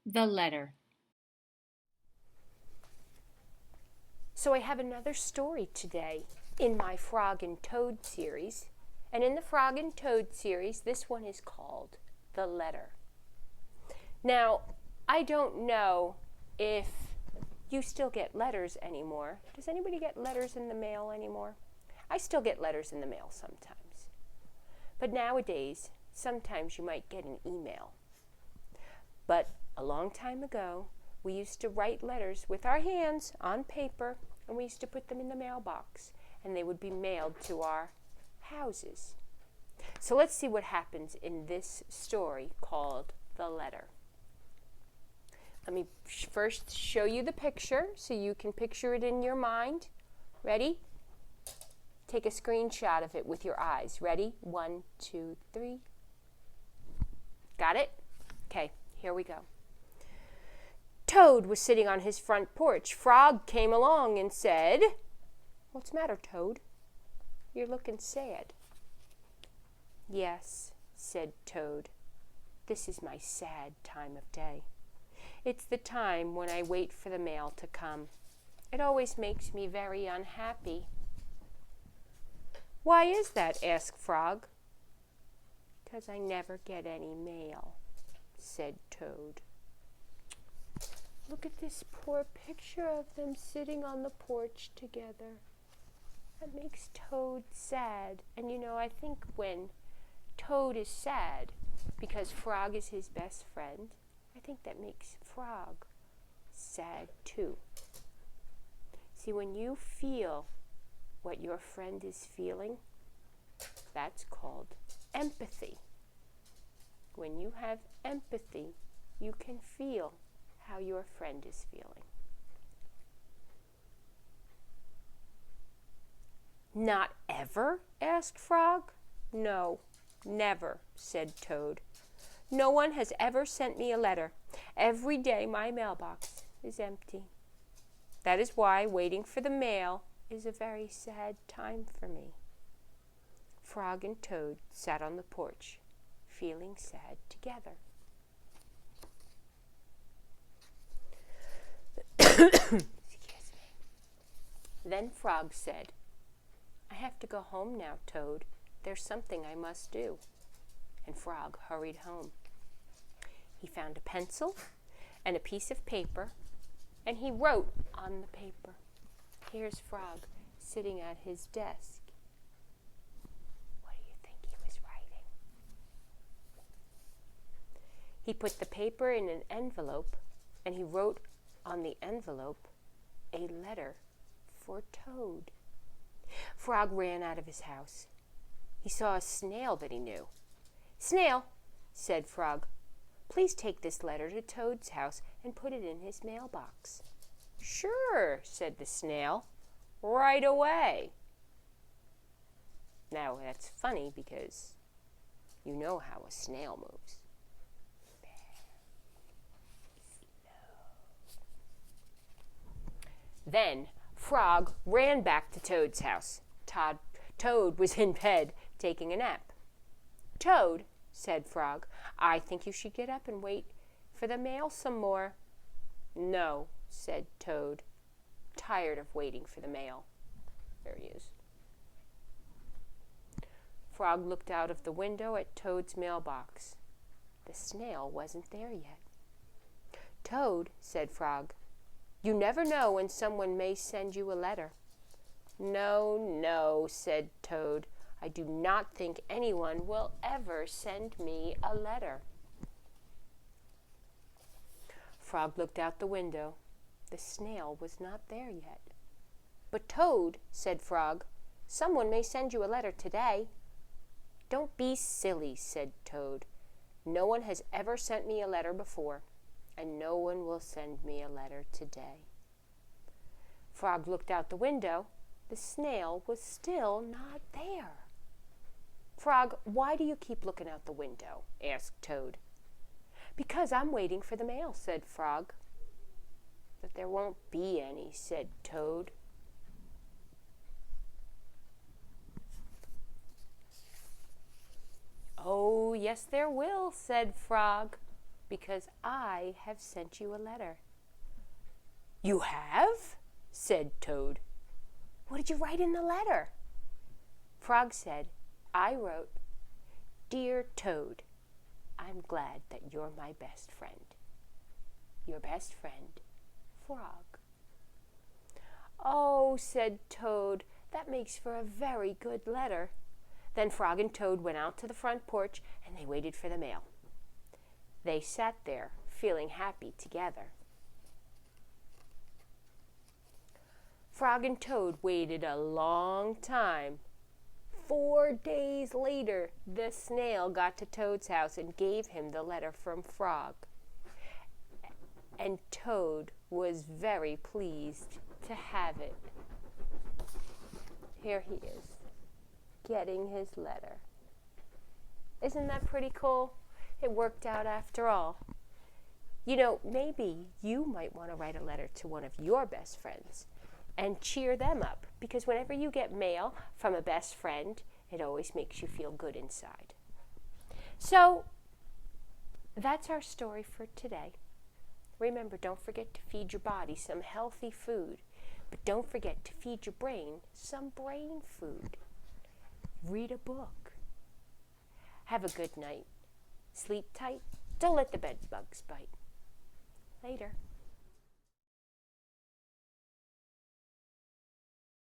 The letter. So I have another story today in my Frog and Toad series. And in the Frog and Toad series, this one is called The Letter. Now, I don't know if you still get letters anymore. Does anybody get letters in the mail anymore? I still get letters in the mail sometimes. But nowadays, sometimes you might get an email. But a long time ago, we used to write letters with our hands on paper, and we used to put them in the mailbox, and they would be mailed to our houses. So let's see what happens in this story called The Letter. Let me first show you the picture so you can picture it in your mind. Ready? Take a screenshot of it with your eyes. Ready? 1, 2, 3. Got it? Okay, here we go. Toad was sitting on his front porch. Frog came along and said, "What's the matter, Toad? You're looking sad." "Yes," said Toad. "This is my sad time of day. It's the time when I wait for the mail to come. It always makes me very unhappy." "Why is that?" asked Frog. "'Cause I never get any mail," said Toad. Look at this poor picture of them sitting on the porch together. That makes Toad sad. And I think when Toad is sad because Frog is his best friend, I think that makes Frog sad too. See, when you feel what your friend is feeling, that's called empathy. When you have empathy, you can feel how your friend is feeling. "Not ever?" asked Frog. "No, never," said Toad. "No one has ever sent me a letter. Every day my mailbox is empty. That is why waiting for the mail is a very sad time for me." Frog and Toad sat on the porch, feeling sad together. Excuse me. Then Frog said, "I have to go home now, Toad. There's something I must do." And Frog hurried home. He found a pencil and a piece of paper, and he wrote on the paper. Here's Frog sitting at his desk. What do you think he was writing? He put the paper in an envelope, and he wrote on the envelope a letter for Toad. Frog ran out of his house. He saw a snail that he knew. "Snail," said Frog, "please take this letter to Toad's house and put it in his mailbox." "Sure," said the snail, "right away." Now that's funny because you know how a snail moves. Then Frog ran back to Toad's house. Toad was in bed taking a nap. "Toad," said Frog, "I think you should get up and wait for the mail some more." "No," said Toad, tired of waiting for the mail. There he is. Frog looked out of the window at Toad's mailbox. The snail wasn't there yet. "Toad," said Frog, "you never know when someone may send you a letter." "No, no," said Toad. "I do not think anyone will ever send me a letter." Frog looked out the window. The snail was not there yet. "But Toad," said Frog, "someone may send you a letter today." "Don't be silly," said Toad. "No one has ever sent me a letter before, and no one will send me a letter today." Frog looked out the window. The snail was still not there. "Frog, why do you keep looking out the window?" asked Toad. "Because I'm waiting for the mail," said Frog. "But there won't be any," said Toad. "Oh, yes there will," said Frog. because I have sent you a letter." "You have?" said Toad. "What did you write in the letter?" Frog said, "I wrote, 'Dear Toad, I'm glad that you're my best friend. Your best friend, Frog.'" "Oh," said Toad, "that makes for a very good letter." Then Frog and Toad went out to the front porch and they waited for the mail. They sat there feeling happy together. Frog and Toad waited a long time. 4 days later, the snail got to Toad's house and gave him the letter from Frog. And Toad was very pleased to have it. Here he is, getting his letter. Isn't that pretty cool? It worked out after all. You know, maybe you might want to write a letter to one of your best friends and cheer them up, because whenever you get mail from a best friend, it always makes you feel good inside. So, that's our story for today. Remember, don't forget to feed your body some healthy food, but don't forget to feed your brain some brain food. Read a book. Have a good night. Sleep tight. Don't let the bed bugs bite. Later.